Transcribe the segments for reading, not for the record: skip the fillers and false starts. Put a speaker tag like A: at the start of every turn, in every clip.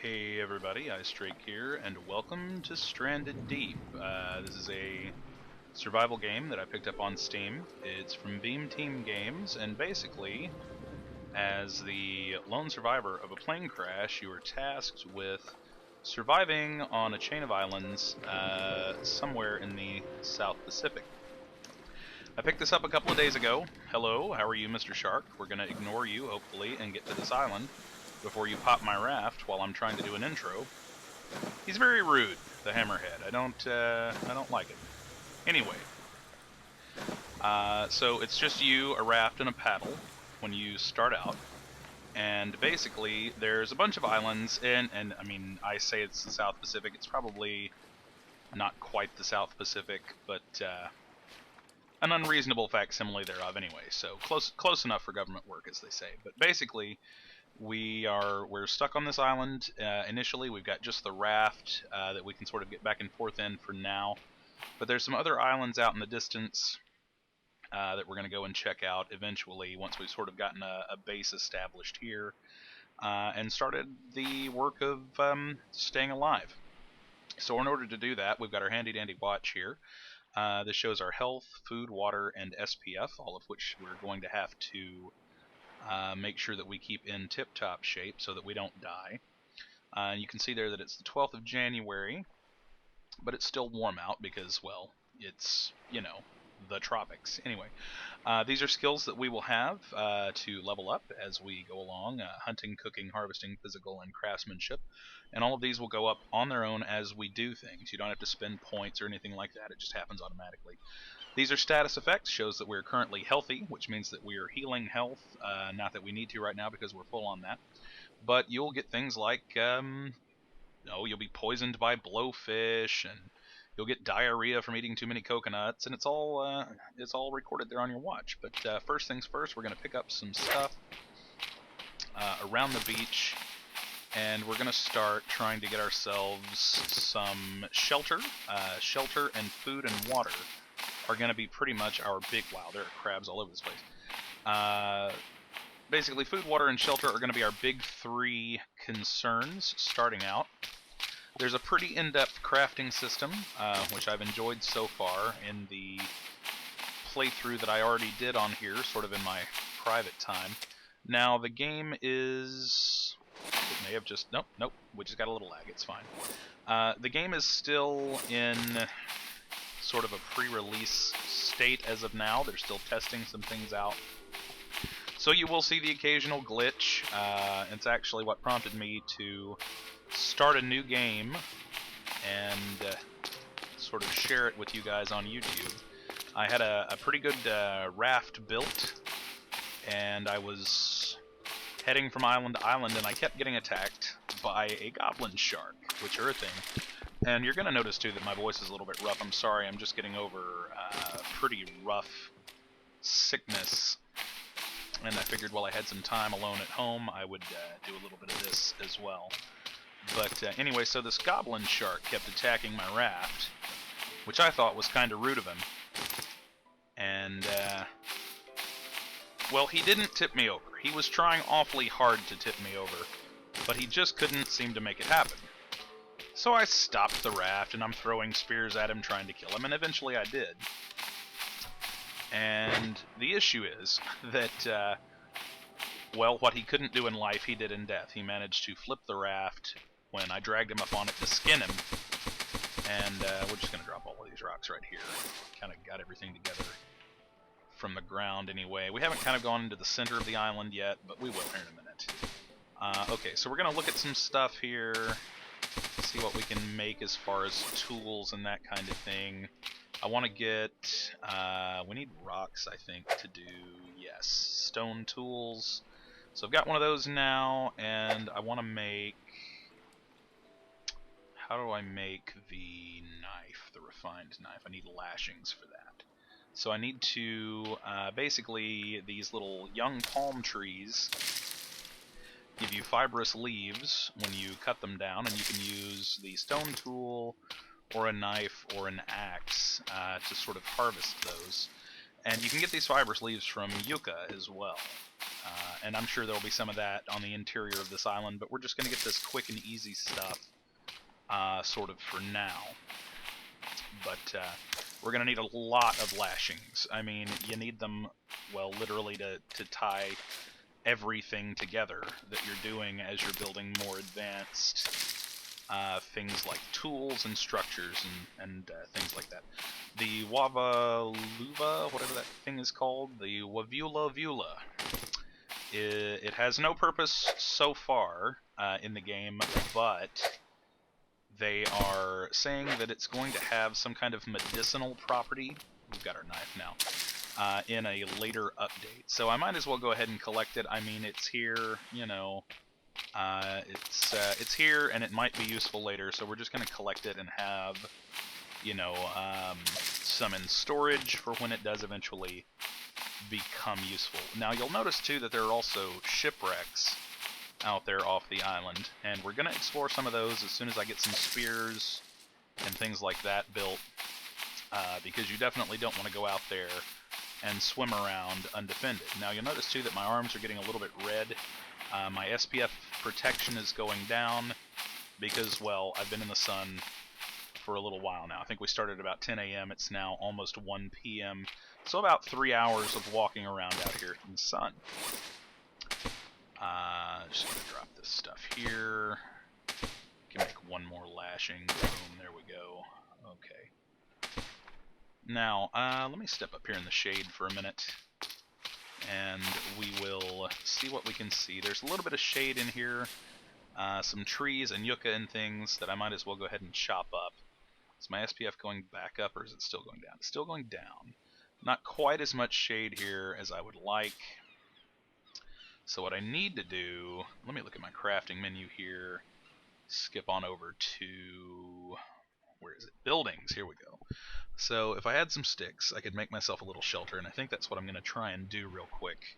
A: Hey everybody, iStrake here, and welcome to Stranded Deep. This is a survival game that I picked up on Steam. It's from Beamteam Games, and basically, as the lone survivor of a plane crash, you are tasked with surviving on a chain of islands somewhere in the South Pacific. I picked this up a couple of days ago. Hello, how are you, Mr. Shark? We're going to ignore you, hopefully, and get to this island before you pop my raft while I'm trying to do an intro. He's very rude, the hammerhead. I don't like it. Anyway, so it's just you, a raft, and a paddle when you start out. And basically, there's a bunch of islands, and I mean, I say it's the South Pacific. It's probably not quite the South Pacific, but an unreasonable facsimile thereof anyway. So close enough for government work, as they say. But basically, we're stuck on this island. Initially, we've got just the raft that we can sort of get back and forth in for now. But there's some other islands out in the distance that we're going to go and check out eventually once we've sort of gotten a base established here and started the work of staying alive. So in order to do that, we've got our handy-dandy watch here. This shows our health, food, water, and SPF, all of which we're going to have to make sure that we keep in tip-top shape so that we don't die. And you can see there that it's the 12th of January, but it's still warm out because, well, it's, you know, the tropics. Anyway, these are skills that we will have to level up as we go along. Hunting, cooking, harvesting, physical, and craftsmanship. And all of these will go up on their own as we do things. You don't have to spend points or anything like that. It just happens automatically. These are status effects, shows that we're currently healthy, which means that we are healing health. Not that we need to right now because we're full on that. But you'll get things like, you'll be poisoned by blowfish, and you'll get diarrhea from eating too many coconuts, and it's all recorded there on your watch. But first things first, we're going to pick up some stuff around the beach, and we're going to start trying to get ourselves some shelter. Shelter and food and water are going to be pretty much our big... Wow, there are crabs all over this place. Basically, food, water, and shelter are going to be our big three concerns starting out. There's a pretty in-depth crafting system, which I've enjoyed so far in the playthrough that I already did on here, sort of in my private time. Now, the game is... It may have just... Nope, we just got a little lag, it's fine. The game is still in sort of a pre-release state as of now. They're still testing some things out. So you will see the occasional glitch. It's actually what prompted me to start a new game and sort of share it with you guys on YouTube. I had a pretty good raft built, and I was heading from island to island, and I kept getting attacked by a goblin shark, which are a thing. And you're going to notice, too, that my voice is a little bit rough. I'm sorry, I'm just getting over pretty rough sickness. And I figured while I had some time alone at home, I would do a little bit of this as well. But anyway, so this goblin shark kept attacking my raft, which I thought was kind of rude of him. And, well, he didn't tip me over. He was trying awfully hard to tip me over, but he just couldn't seem to make it happen. So I stopped the raft, and I'm throwing spears at him, trying to kill him, and eventually I did. And the issue is that, well, what he couldn't do in life, he did in death. He managed to flip the raft when I dragged him up on it to skin him. And we're just going to drop all of these rocks right here. Kind of got everything together from the ground anyway. We haven't kind of gone into the center of the island yet, but we will here in a minute. Okay, so we're going to look at some stuff here, see what we can make as far as tools and that kind of thing. I want to get, we need rocks, I think, to do, yes, stone tools. So I've got one of those now, and I want to make, how do I make the knife, the refined knife? I need lashings for that. So I need to, basically, these little young palm trees give you fibrous leaves when you cut them down, and you can use the stone tool or a knife or an axe to sort of harvest those. And you can get these fibrous leaves from yucca as well. And I'm sure there'll be some of that on the interior of this island, but we're just going to get this quick and easy stuff sort of for now. But we're going to need a lot of lashings. I mean, you need them, well, literally to tie everything together that you're doing as you're building more advanced things like tools and structures and things like that. The Wavaluva, whatever that thing is called, the Wavula, it has no purpose so far in the game, but they are saying that it's going to have some kind of medicinal property. We've got our knife now. In a later update. So I might as well go ahead and collect it. I mean, it's here, you know, it's here, and it might be useful later, so we're just going to collect it and have, you know, some in storage for when it does eventually become useful. Now, you'll notice, too, that there are also shipwrecks out there off the island, and we're going to explore some of those as soon as I get some spears and things like that built, because you definitely don't want to go out there and swim around undefended. Now, you'll notice, too, that my arms are getting a little bit red. My SPF protection is going down because, well, I've been in the sun for a little while now. I think we started at about 10 a.m. It's now almost 1 p.m. So about 3 hours of walking around out here in the sun. Just going to drop this stuff here. Can make one more lashing. Boom, there we go. Okay. Now, let me step up here in the shade for a minute, and we will see what we can see. There's a little bit of shade in here, some trees and yucca and things that I might as well go ahead and chop up. Is my SPF going back up, or is it still going down? It's still going down. Not quite as much shade here as I would like. So what I need to do, let me look at my crafting menu here, skip on over to, where is it? Buildings, here we go. So if I had some sticks, I could make myself a little shelter, and I think that's what I'm going to try and do real quick.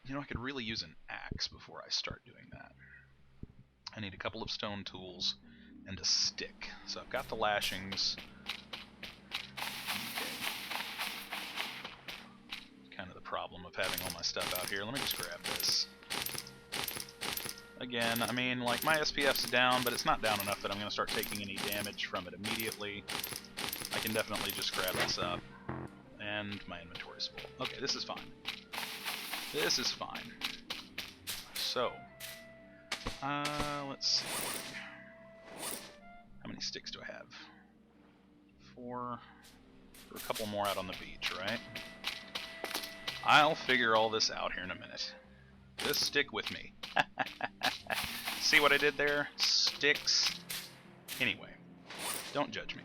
A: You know, I could really use an axe before I start doing that. I need a couple of stone tools and a stick. So I've got the lashings. Okay. Kind of the problem of having all my stuff out here. Let me just grab this. Again, I mean, like, my SPF's down, but it's not down enough that I'm going to start taking any damage from it immediately. I can definitely just grab this up. And my inventory's full. Okay, this is fine. This is fine. So, let's see. How many sticks do I have? 4. For a couple more out on the beach, right? I'll figure all this out here in a minute. Just stick with me. See what I did there? Sticks. Anyway, don't judge me.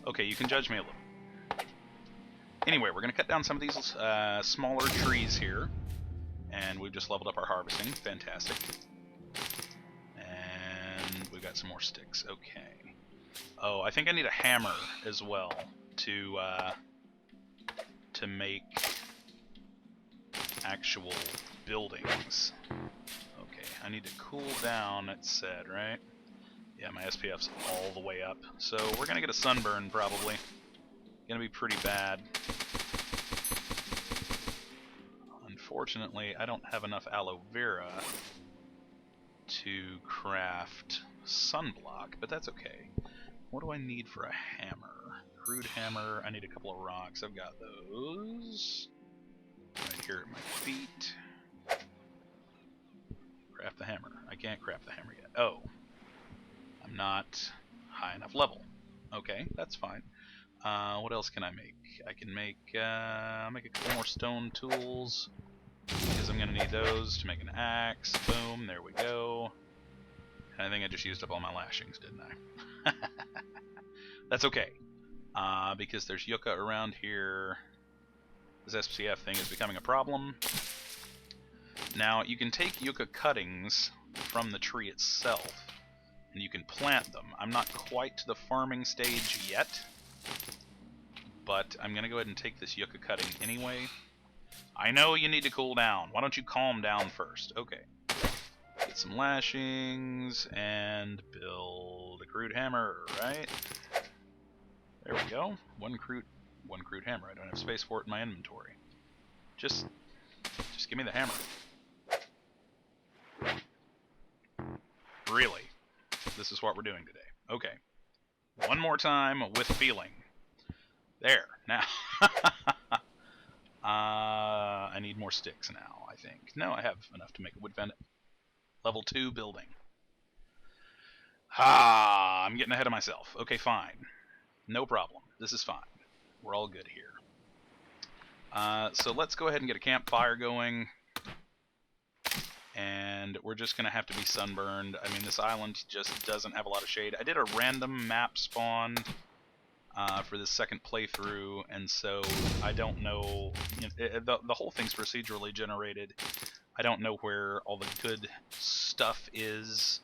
A: Okay, you can judge me a little. Anyway, we're going to cut down some of these smaller trees here. And we've just leveled up our harvesting. Fantastic. And we've got some more sticks. Okay. Oh, I think I need a hammer as well to make actual buildings. Okay, I need to cool down, it said, right? Yeah, my SPF's all the way up. So we're going to get a sunburn, probably. Going to be pretty bad. Unfortunately, I don't have enough aloe vera to craft sunblock, but that's okay. What do I need for a hammer? Crude hammer. I need a couple of rocks. I've got those right here at my feet. Craft the hammer. I can't craft the hammer yet. Oh. I'm not high enough level. Okay, that's fine. What else can I make? I can make a couple more stone tools, because I'm going to need those to make an axe. Boom, there we go. And I think I just used up all my lashings, didn't I? That's okay, because there's yucca around here. This SPF thing is becoming a problem. Now, you can take yucca cuttings from the tree itself, and you can plant them. I'm not quite to the farming stage yet, but I'm going to go ahead and take this yucca cutting anyway. I know you need to cool down. Why don't you calm down first? Okay. Get some lashings and build a crude hammer, right? There we go. One crude One crude hammer. I don't have space for it in my inventory. Just give me the hammer. Really? This is what we're doing today. Okay. One more time with feeling. There. Now. I need more sticks now, I think. No, I have enough to make a wood fendant. Level 2 building. I'm getting ahead of myself. Okay, fine. No problem. This is fine. We're all good here. So let's go ahead and get a campfire going. And we're just going to have to be sunburned. I mean, this island just doesn't have a lot of shade. I did a random map spawn for this second playthrough, and so I don't know... the whole thing's procedurally generated. I don't know where all the good stuff is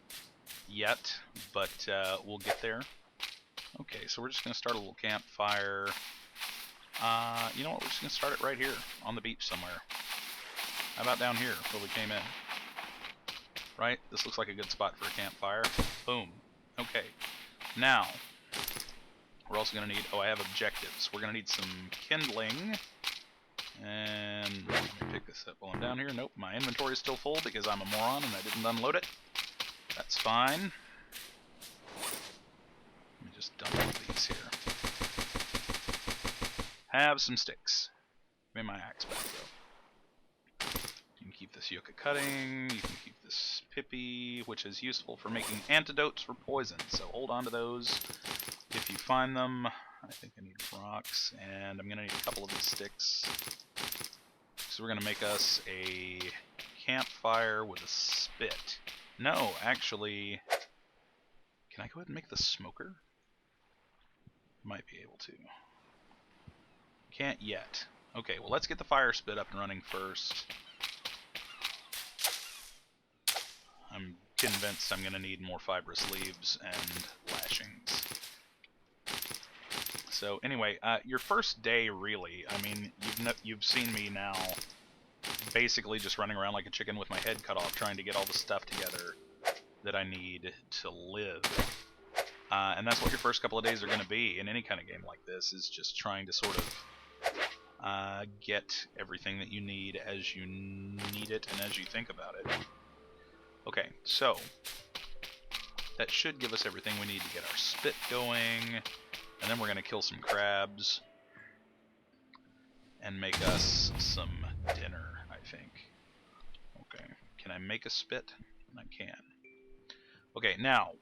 A: yet, but we'll get there. Okay, so we're just going to start a little campfire. You know what, we're just going to start it right here, on the beach somewhere. How about down here, where we came in? Right? This looks like a good spot for a campfire. Boom. Okay. Now, we're also going to need... Oh, I have objectives. We're going to need some kindling. And let me pick this up while I'm down here. Nope, my inventory is still full because I'm a moron and I didn't unload it. That's fine. Let me just dump all these here. Have some sticks. Give me my axe back, though. You can keep this yucca cutting. You can keep this pippy, which is useful for making antidotes for poison. So hold on to those if you find them. I think I need rocks, and I'm going to need a couple of these sticks. So we're going to make us a campfire with a spit. No, actually, can I go ahead and make the smoker? Might be able to. Can't yet. Okay, well, let's get the fire spit up and running first. I'm convinced I'm going to need more fibrous leaves and lashings. So anyway, your first day, really, I mean, you've seen me now basically just running around like a chicken with my head cut off trying to get all the stuff together that I need to live. And that's what your first couple of days are going to be in any kind of game like this, is just trying to sort of get everything that you need as you need it and as you think about it. Okay, so that should give us everything we need to get our spit going. And then we're going to kill some crabs and make us some dinner, I think. Okay, can I make a spit? I can. Okay, now,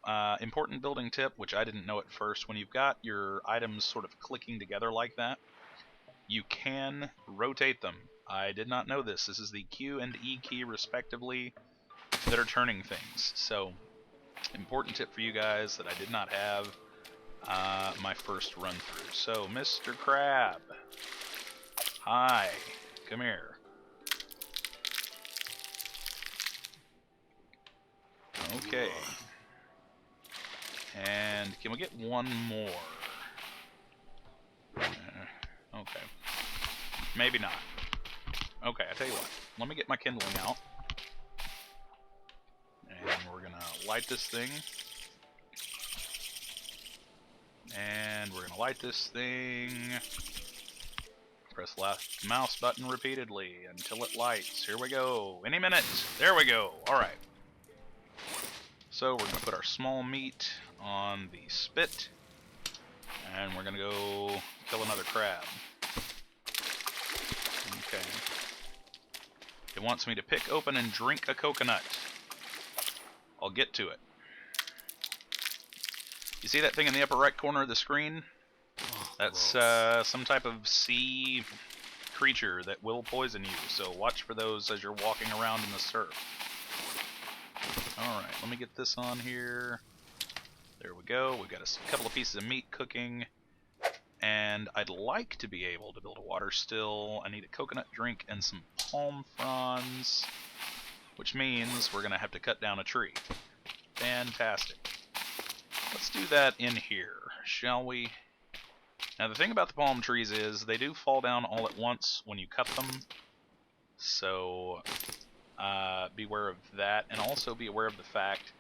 A: important building tip, which I didn't know at first. When you've got your items sort of clicking together like that, you can rotate them. I did not know this. This is the Q and E key, respectively, that are turning things. So, important tip for you guys that I did not have my first run through. So, Mr. Crab, hi, come here. Okay. And can we get one more? Okay. Maybe not. Okay, I tell you what. Let me get my kindling out. And we're gonna light this thing. And we're gonna light this thing. Press left mouse button repeatedly until it lights. Here we go. Any minute. There we go. Alright. So we're gonna put our small meat on the spit. And we're gonna go kill another crab. Okay. It wants me to pick open and drink a coconut. I'll get to it. You see that thing in the upper right corner of the screen? That's some type of sea creature that will poison you, so watch for those as you're walking around in the surf. Alright, let me get this on here. There we go. We've got a couple of pieces of meat cooking. And I'd like to be able to build a water still. I need a coconut drink and some palm fronds, which means we're going to have to cut down a tree. Fantastic. Let's do that in here, shall we? Now the thing about the palm trees is they do fall down all at once when you cut them. So beware of that, and also be aware of the fact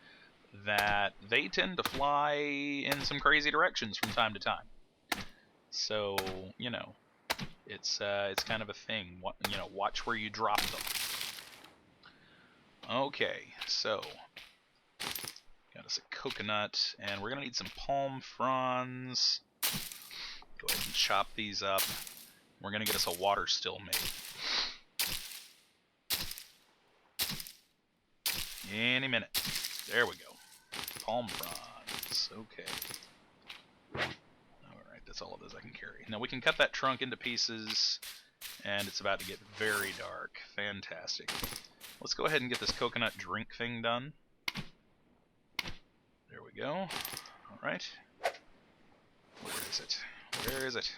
A: that they tend to fly in some crazy directions from time to time. So, you know, it's kind of a thing. You know, watch where you drop them. Okay, so got us a coconut, and we're gonna need some palm fronds. Go ahead and chop these up. We're gonna get us a water still made. Any minute. There we go. Palm fronds. Okay. Alright, that's all of those I can carry. Now we can cut that trunk into pieces, and it's about to get very dark. Fantastic. Let's go ahead and get this coconut drink thing done. There we go. Alright. Where is it? Where is it?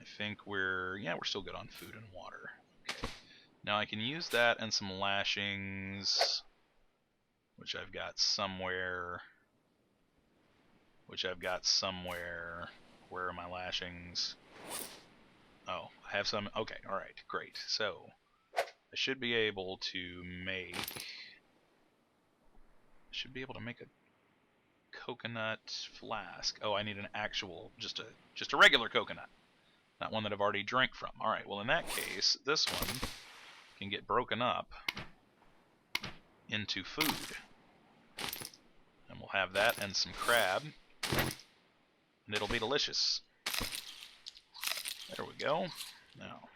A: I think we're still good on food and water. Okay. Now I can use that and some lashings, which I've got somewhere. Where are my lashings? Oh, I have some. Okay, alright, great. So, I should be able to make a coconut flask. Oh, I need an actual, just a regular coconut. Not one that I've already drank from. Alright, well in that case, this one can get broken up into food. And we'll have that and some crab. And it'll be delicious. There we go. Now,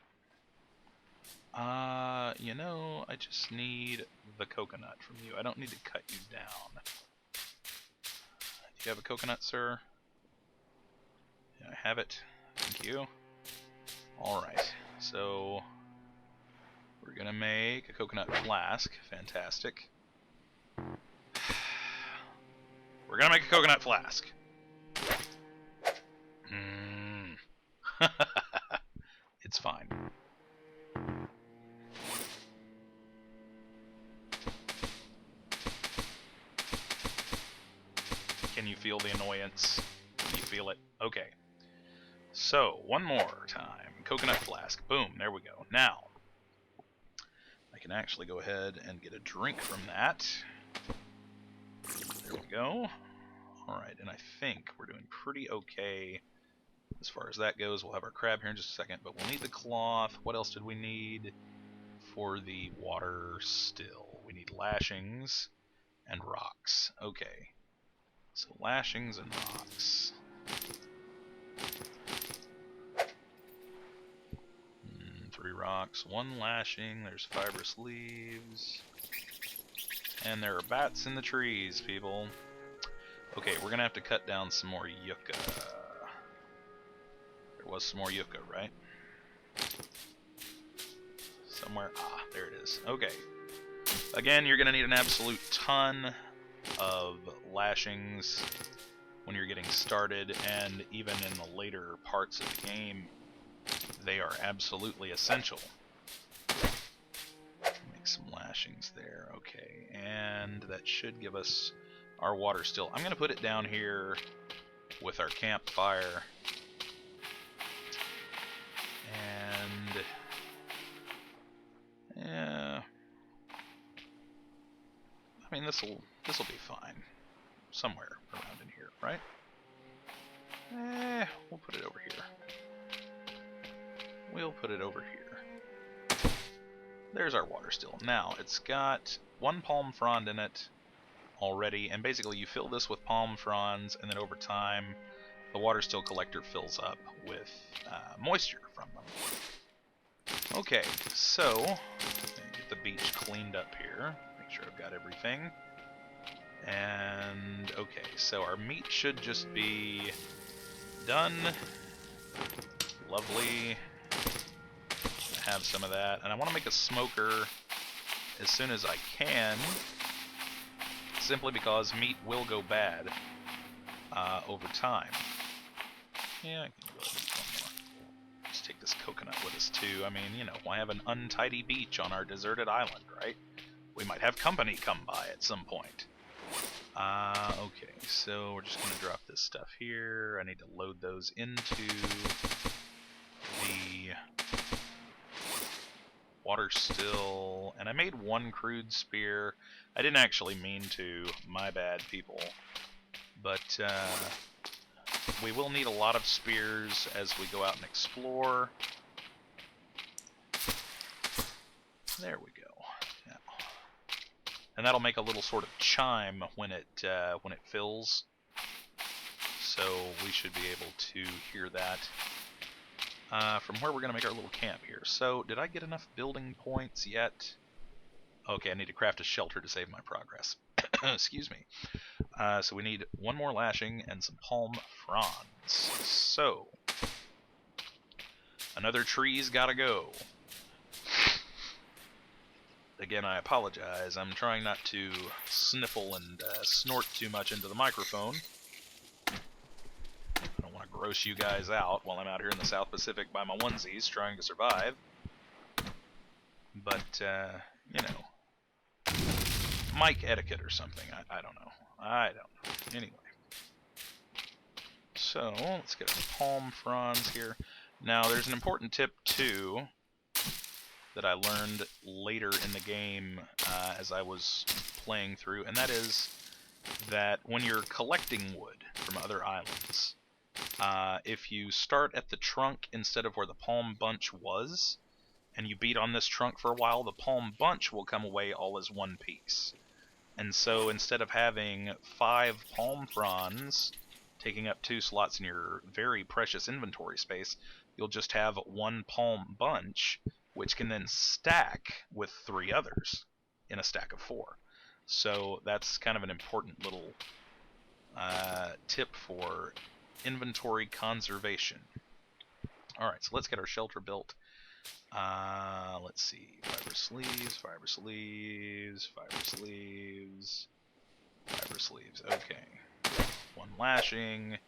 A: you know, I just need the coconut from you. I don't need to cut you down. Do you have a coconut, sir? Yeah, I have it. Thank you. Alright, so we're gonna make a coconut flask. Fantastic. We're gonna make a coconut flask. It's fine. Can you feel the annoyance? Can you feel it? Okay. So, one more time. Coconut flask. Boom, there we go. Now, I can actually go ahead and get a drink from that. There we go. Alright, and I think we're doing pretty okay as far as that goes. We'll have our crab here in just a second, but we'll need the cloth. What else did we need for the water still? We need lashings and rocks. Okay. So lashings and rocks. 3 rocks, 1 lashing, there's fibrous leaves. And there are bats in the trees, people. Okay, we're gonna have to cut down some more yucca. There was some more yucca, right? Somewhere. Ah, there it is. Okay. Again, you're gonna need an absolute ton of lashings when you're getting started, and even in the later parts of the game, they are absolutely essential. Make some lashings there. Okay, and that should give us our water still. I'm going to put it down here with our campfire. And yeah, I mean this'll be fine. Somewhere around in here, right? We'll put it over here. We'll put it over here. There's our water still. Now, it's got 1 palm frond in it already, and basically you fill this with palm fronds, and then over time, the water still collector fills up with moisture from them. Okay, so, get the beach cleaned up here. Make sure I've got everything. And, okay, so our meat should just be done. Lovely. Have some of that, and I want to make a smoker as soon as I can, simply because meat will go bad over time. Yeah, I can go ahead and eat one more. Let's take this coconut with us too. I mean, you know, why have an untidy beach on our deserted island, right? We might have company come by at some point. Okay, so we're just going to drop this stuff here. I need to load those into the water still, and I made 1 crude spear. I didn't actually mean to, my bad, people. But we will need a lot of spears as we go out and explore. There we go. Yeah. And that'll make a little sort of chime when it fills. So we should be able to hear that from where we're going to make our little camp here. So did I get enough building points yet? Okay, I need to craft a shelter to save my progress. Excuse me. So we need one more lashing and some palm fronds. So another tree's gotta go. Again, I apologize. I'm trying not to sniffle and snort too much into the microphone. I don't want to gross you guys out while I'm out here in the South Pacific by my onesies trying to survive. But, you know, mic etiquette or something. I don't know. I don't know. Anyway. So, let's get our palm fronds here. Now, there's an important tip, too, that I learned later in the game as I was playing through, and that is that when you're collecting wood from other islands, if you start at the trunk instead of where the palm bunch was, and you beat on this trunk for a while, the palm bunch will come away all as one piece. And so instead of having 5 palm fronds taking up 2 slots in your very precious inventory space, you'll just have 1 palm bunch, which can then stack with 3 others in a stack of 4. So that's kind of an important little tip for inventory conservation. Alright, so let's get our shelter built. Let's see. Fiber sleeves, fiber sleeves, fiber sleeves, fiber sleeves. Okay. 1 lashing.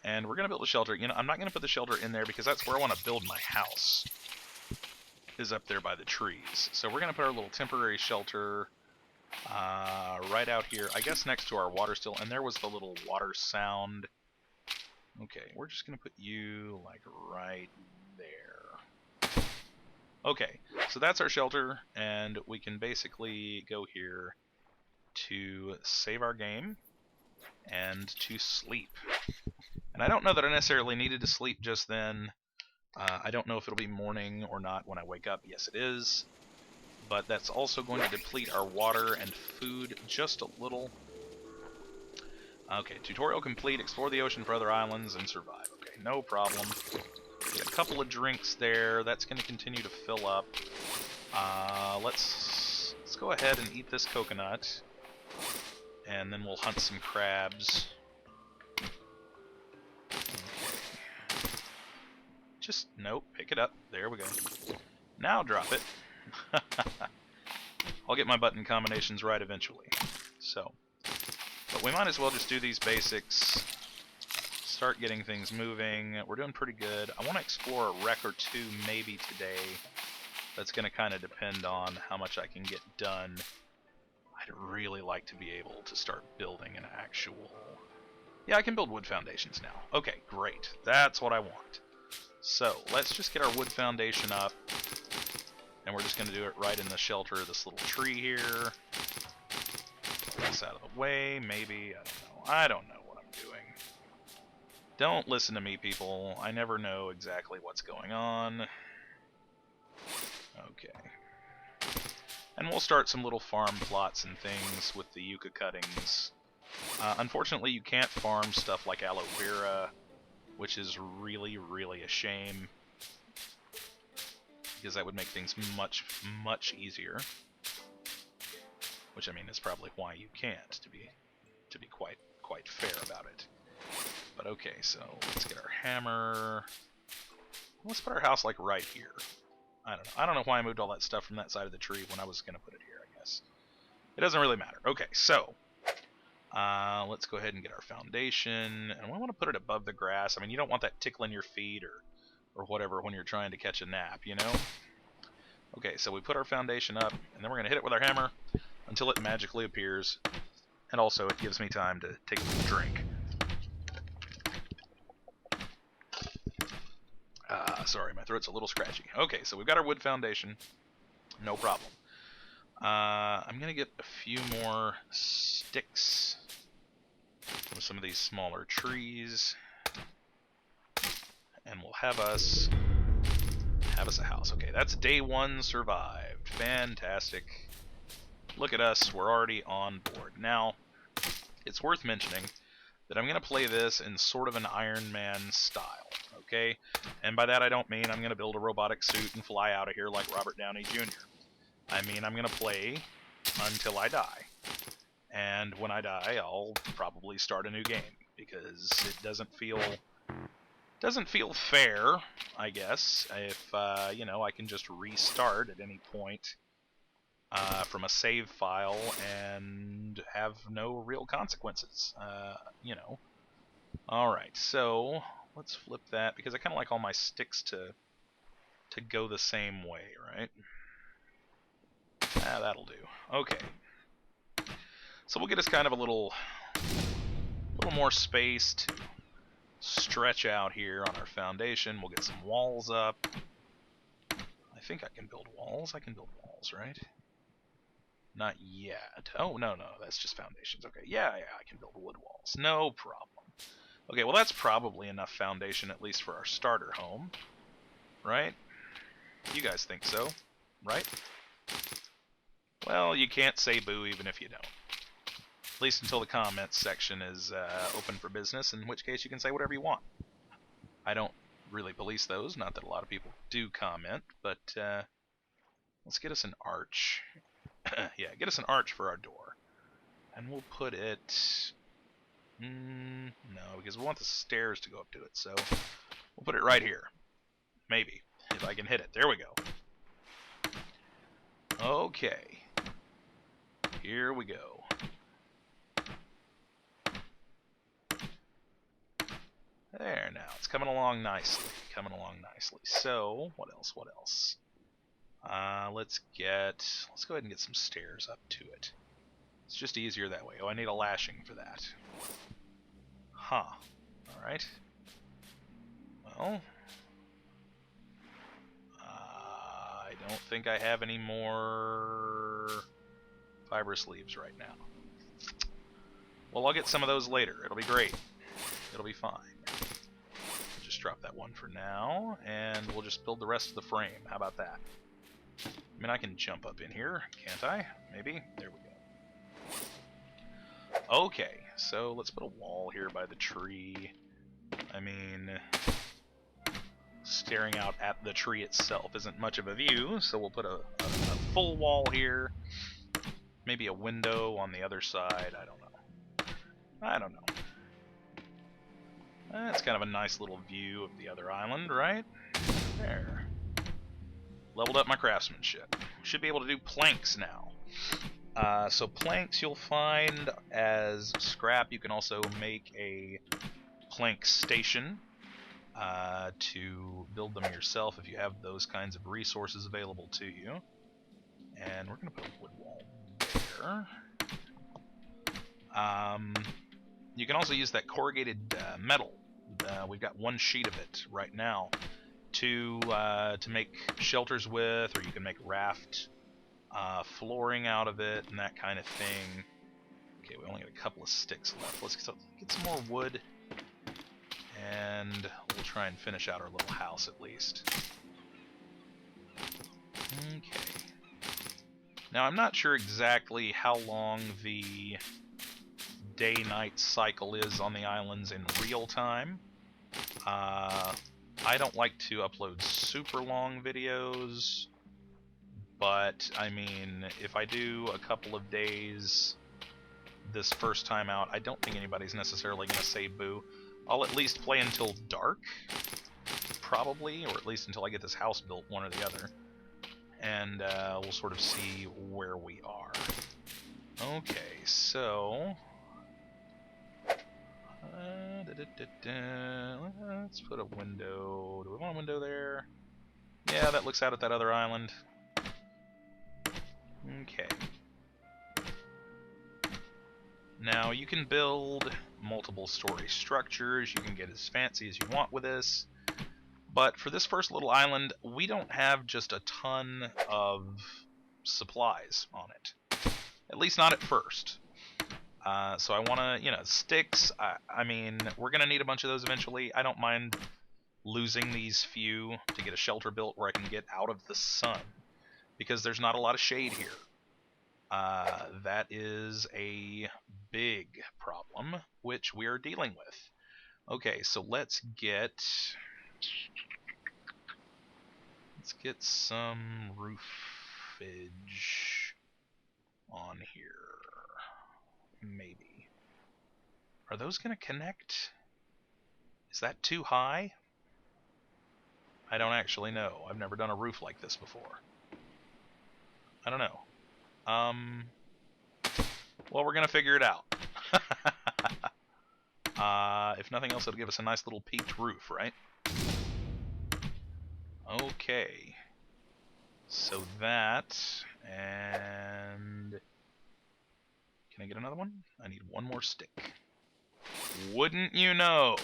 A: And we're going to build a shelter. You know, I'm not going to put the shelter in there because that's where I want to build my house. Is up there by the trees. So we're going to put our little temporary shelter right out here. I guess next to our water still. And there was the little water sound. Okay, we're just going to put you like right there. Okay, so that's our shelter. And we can basically go here to save our game and to sleep. And I don't know that I necessarily needed to sleep just then. I don't know if it'll be morning or not when I wake up. Yes, it is. But that's also going to deplete our water and food just a little. Okay, tutorial complete. Explore the ocean for other islands and survive. Okay, no problem. Get a couple of drinks there. That's going to continue to fill up. Let's go ahead and eat this coconut. And then we'll hunt some crabs. Just, nope, pick it up. There we go. Now drop it. I'll get my button combinations right eventually. So, but we might as well just do these basics. Start getting things moving. We're doing pretty good. I want to explore a wreck or 2 maybe today. That's going to kind of depend on how much I can get done. I'd really like to be able to start building an actual... Yeah, I can build wood foundations now. Okay, great. That's what I want. So, let's just get our wood foundation up. And we're just going to do it right in the shelter of this little tree here. Get this out of the way, maybe. I don't know. I don't know what I'm doing. Don't listen to me, people. I never know exactly what's going on. Okay. And we'll start some little farm plots and things with the yucca cuttings. Unfortunately, you can't farm stuff like aloe vera, which is really, really a shame, because that would make things much, much easier. Which, I mean, is probably why you can't, to be quite fair about it. But okay, so let's get our hammer. Let's put our house like right here. I don't know why I moved all that stuff from that side of the tree when I was going to put it here, I guess. It doesn't really matter. Okay, so let's go ahead and get our foundation, and we want to put it above the grass. I mean, you don't want that tickling your feet or whatever when you're trying to catch a nap, you know? Okay, so we put our foundation up, and then we're going to hit it with our hammer until it magically appears, and also it gives me time to take a drink. Sorry, my throat's a little scratchy. Okay, so we've got our wood foundation. No problem. I'm going to get a few more sticks from some of these smaller trees. and we'll have us a house. Okay, that's day 1 survived. Fantastic. Look at us, we're already on board. Now, it's worth mentioning that I'm going to play this in sort of an Iron Man style, okay? And by that I don't mean I'm going to build a robotic suit and fly out of here like Robert Downey Jr. I mean I'm going to play until I die. And when I die, I'll probably start a new game, because it doesn't feel fair, I guess, if you know, I can just restart at any point from a save file and have no real consequences. You know. All right, so let's flip that, because I kind of like all my sticks to go the same way, right? That'll do. Okay. So we'll get us kind of a little more space to stretch out here on our foundation. We'll get some walls up. I think I can build walls. I can build walls, right? Not yet. Oh, no, that's just foundations. Okay, yeah, I can build wood walls. No problem. Okay, well that's probably enough foundation, at least for our starter home. Right? You guys think so, right? Well, you can't say boo even if you don't. At least until the comments section is open for business, in which case you can say whatever you want. I don't really police those, not that a lot of people do comment, but let's get us an arch. Yeah, get us an arch for our door. And we'll put it... no, because we want the stairs to go up to it, so we'll put it right here. Maybe, if I can hit it. There we go. Okay. Here we go. There, now it's coming along nicely. So, what else? Let's go ahead and get some stairs up to it. It's just easier that way. Oh, I need a lashing for that. Huh. Alright. Well, I don't think I have any more fibrous leaves right now. Well, I'll get some of those later. It'll be great. It'll be fine. Just drop that one for now, and we'll just build the rest of the frame. How about that? I mean, I can jump up in here, can't I? Maybe? There we go. Okay, so let's put a wall here by the tree. I mean, staring out at the tree itself isn't much of a view, so we'll put a full wall here. Maybe a window on the other side. I don't know. That's kind of a nice little view of the other island, right? There. Leveled up my craftsmanship. Should be able to do planks now. So planks you'll find as scrap. You can also make a plank station to build them yourself if you have those kinds of resources available to you. And we're going to put a wood wall there. You can also use that corrugated metal. We've got one sheet of it right now to make shelters with, or you can make raft flooring out of it and that kind of thing. Okay, we only got a couple of sticks left. Let's get some more wood, and we'll try and finish out our little house at least. Okay. Now I'm not sure exactly how long the day-night cycle is on the islands in real time. I don't like to upload super long videos, but I mean, if I do a couple of days this first time out, I don't think anybody's necessarily going to say boo. I'll at least play until dark, probably, or at least until I get this house built, one or the other. And we'll sort of see where we are. Okay, so... let's put a window. Do we want a window there? Yeah, that looks out at that other island. Okay. Now, you can build multiple story structures. You can get as fancy as you want with this. But for this first little island, we don't have just a ton of supplies on it. At least not at first. So I want to, sticks, I mean, we're going to need a bunch of those eventually. I don't mind losing these few to get a shelter built where I can get out of the sun, because there's not a lot of shade here. That is a big problem, which we are dealing with. Okay, so let's get some roofage on here. Maybe. Are those going to connect? Is that too high? I don't actually know. I've never done a roof like this before. I don't know. Well, we're going to figure it out. If nothing else, it'll give us a nice little peaked roof, right? Okay. So that, and can I get another one? I need one more stick. Wouldn't you know?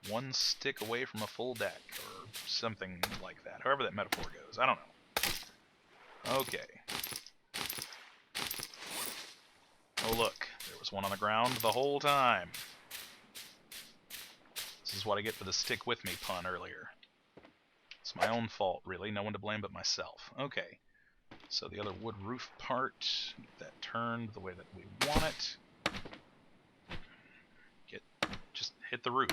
A: One stick away from a full deck, or something like that. However that metaphor goes. I don't know. Okay. Oh look, there was one on the ground the whole time. This is what I get for the stick with me pun earlier. It's my own fault, really. No one to blame but myself. Okay. So the other wood roof part, get that turned the way that we want it. Just hit the roof.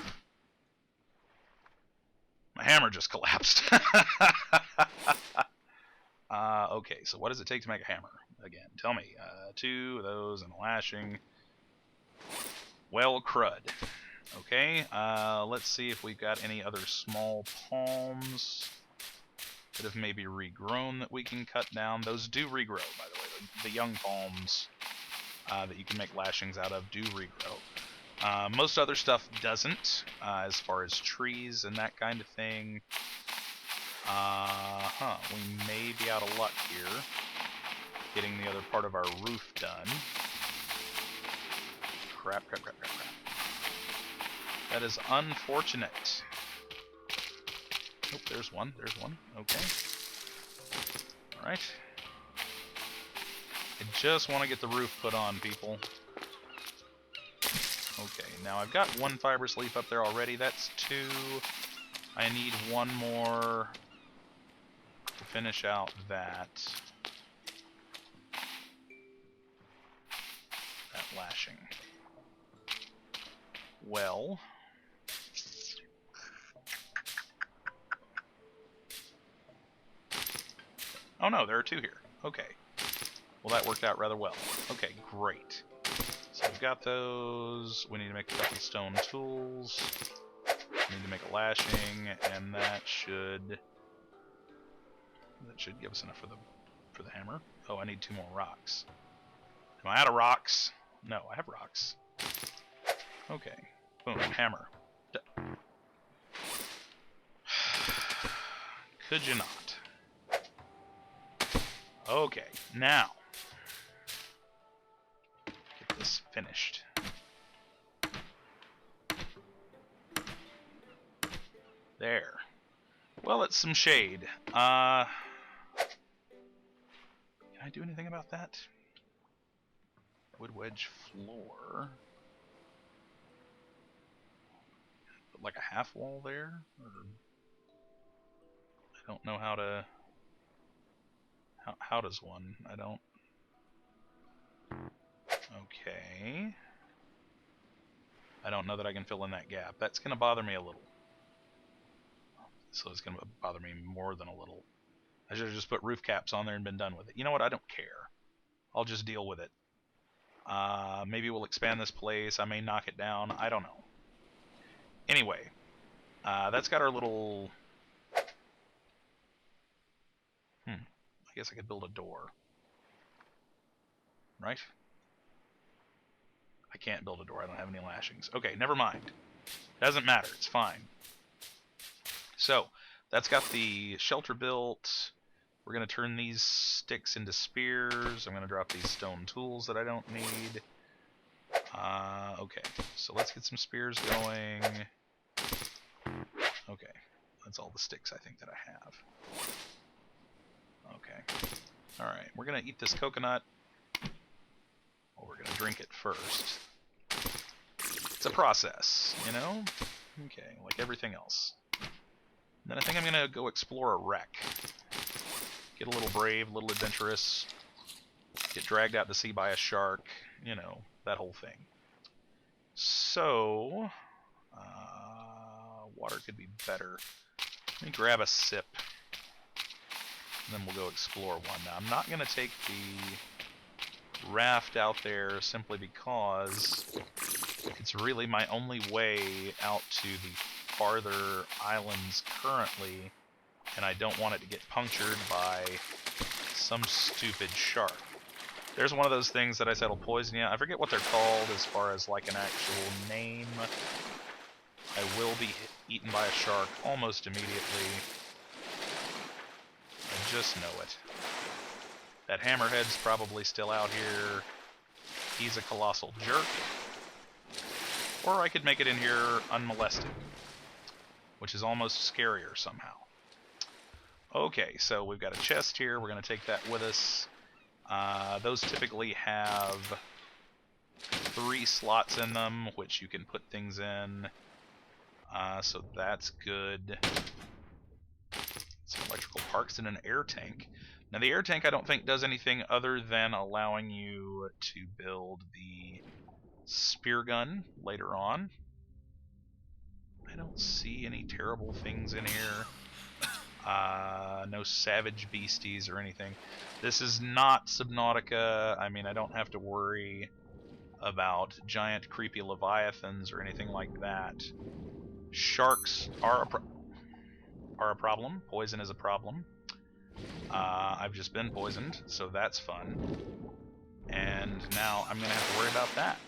A: My hammer just collapsed. Okay, so what does it take to make a hammer? Again, tell me. 2 of those and a lashing. Well, crud. Okay, let's see if we've got any other small palms that have maybe regrown that we can cut down. Those do regrow, by the way. The young palms that you can make lashings out of do regrow. Most other stuff doesn't, as far as trees and that kind of thing. We may be out of luck here, getting the other part of our roof done. Crap. That is unfortunate. Oh, there's one. Okay. Alright. I just want to get the roof put on, people. Okay, now I've got one fibrous leaf up there already. That's 2. I need one more to finish out that lashing. Well, oh no, there are 2 here. Okay. Well, that worked out rather well. Okay, great. So we've got those. We need to make a couple stone tools. We need to make a lashing, and that should give us enough for the hammer. Oh, I need 2 more rocks. Am I out of rocks? No, I have rocks. Okay. Boom, hammer. Could you not? Okay, now get this finished. There. Well, it's some shade. Can I do anything about that? Wood wedge floor. Put like a half wall there? Or I don't know how to... How does one? I don't... Okay. I don't know that I can fill in that gap. That's going to bother me a little. So it's going to bother me more than a little. I should have just put roof caps on there and been done with it. You know what? I don't care. I'll just deal with it. Maybe we'll expand this place. I may knock it down. I don't know. Anyway, that's got our little... I guess I could build a door. Right? I can't build a door. I don't have any lashings. Okay, never mind. Doesn't matter. It's fine. So, that's got the shelter built. We're going to turn these sticks into spears. I'm going to drop these stone tools that I don't need. Okay, so let's get some spears going. Okay, that's all the sticks I think that I have. Okay. Alright, we're going to eat this coconut. Or we're going to drink it first. It's a process, you know? Okay, like everything else. And then I think I'm gonna go explore a wreck. Get a little brave, a little adventurous. Get dragged out to sea by a shark. You know, that whole thing. So, water could be better. Let me grab a sip. And then we'll go explore one. Now, I'm not going to take the raft out there simply because it's really my only way out to the farther islands currently, and I don't want it to get punctured by some stupid shark. There's one of those things that I said will poison you. I forget what they're called as far as like an actual name. I will be eaten by a shark almost immediately. I just know it. That hammerhead's probably still out here. He's a colossal jerk. Or I could make it in here unmolested, which is almost scarier somehow. Okay, so we've got a chest here. We're going to take that with us. Those typically have 3 slots in them, which you can put things in. So that's good. Some electrical parts and an air tank. Now the air tank I don't think does anything other than allowing you to build the spear gun later on. I don't see any terrible things in here. No savage beasties or anything. This is not Subnautica. I mean, I don't have to worry about giant creepy leviathans or anything like that. Sharks are a problem. Poison is a problem. I've just been poisoned, so that's fun. And now I'm going to have to worry about that.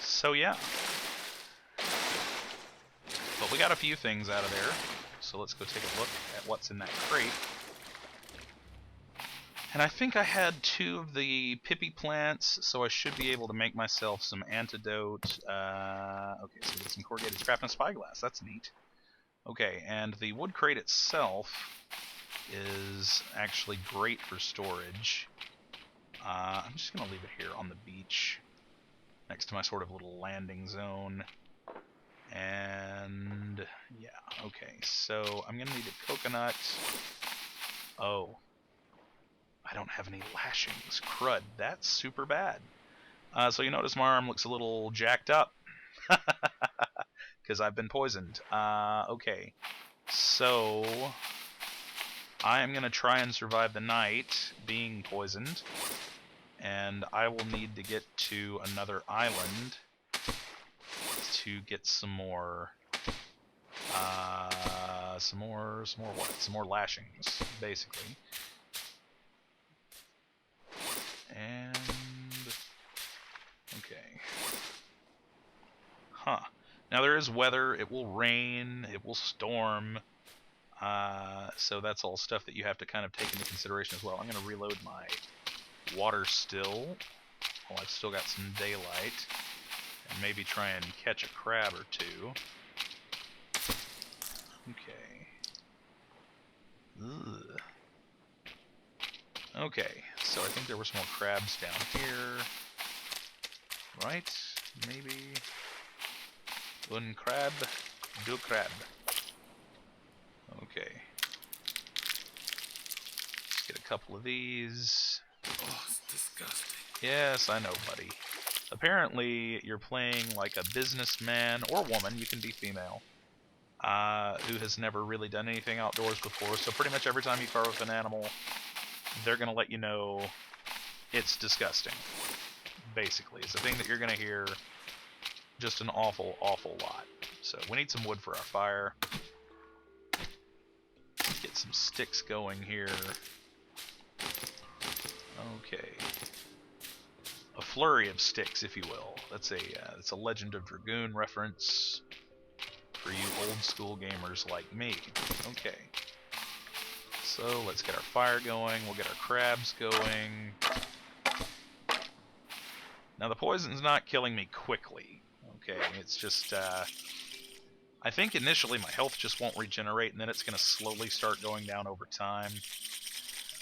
A: So yeah. But we got a few things out of there. So let's go take a look at what's in that crate. And I think I had 2 of the pippy plants, so I should be able to make myself some antidote. Okay, so we got some corrugated scrap and spyglass. That's neat. Okay, and the wood crate itself is actually great for storage. I'm just going to leave it here on the beach next to my sort of little landing zone. And yeah, okay, so I'm going to need a coconut. Oh, I don't have any lashings. Crud, that's super bad. So you notice my arm looks a little jacked up because I've been poisoned. Okay, so I am going to try and survive the night being poisoned, and I will need to get to another island to get some more what? Some more lashings, basically. And okay. Huh. Now there is weather. It will rain. It will storm. So that's all stuff that you have to kind of take into consideration as well. I'm going to reload my water still. Well, I've still got some daylight. And maybe try and catch a crab or 2. Okay. Ugh. Okay, so I think there were some more crabs down here. Right? Maybe. Un crab, deux crab. Okay. Let's get a couple of these.
B: Oh, it's disgusting.
A: Yes, I know, buddy. Apparently, you're playing like a businessman or woman, you can be female, who has never really done anything outdoors before, so pretty much every time you carve an animal, they're going to let you know it's disgusting. Basically, it's a thing that you're going to hear just an awful, awful lot. So we need some wood for our fire. Get some sticks going here. Okay. A flurry of sticks, if you will. That's a Legend of Dragoon reference for you old school gamers like me. Okay. So let's get our fire going. We'll get our crabs going. Now the poison's not killing me quickly. Okay, it's just I think initially my health just won't regenerate, and then it's going to slowly start going down over time.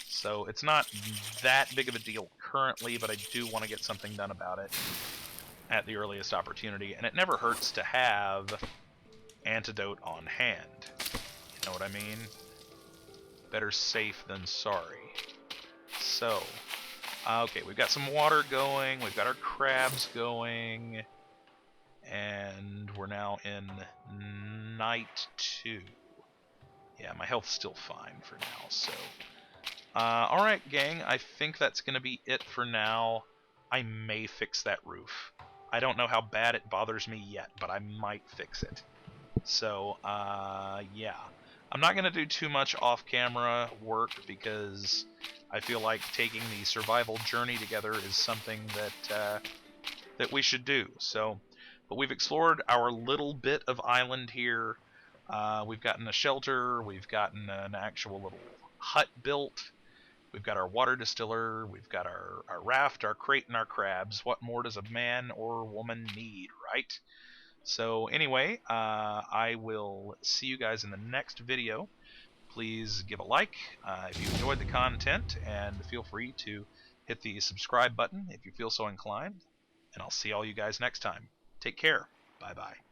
A: So it's not that big of a deal currently, but I do want to get something done about it. at the earliest opportunity, and it never hurts to have antidote on hand. You know what I mean? Better safe than sorry. So, okay, we've got some water going, we've got our crabs going, and we're now in night 2. Yeah, my health's still fine for now, so... alright, gang, I think that's going to be it for now. I may fix that roof. I don't know how bad it bothers me yet, but I might fix it. So, yeah. I'm not going to do too much off-camera work because I feel like taking the survival journey together is something that we should do. So, but we've explored our little bit of island here. We've gotten a shelter, we've gotten an actual little hut built, we've got our water distiller, we've got our raft, our crate, and our crabs. What more does a man or woman need, right? So anyway, I will see you guys in the next video. Please give a like if you enjoyed the content, and feel free to hit the subscribe button if you feel so inclined. And I'll see all you guys next time. Take care. Bye-bye.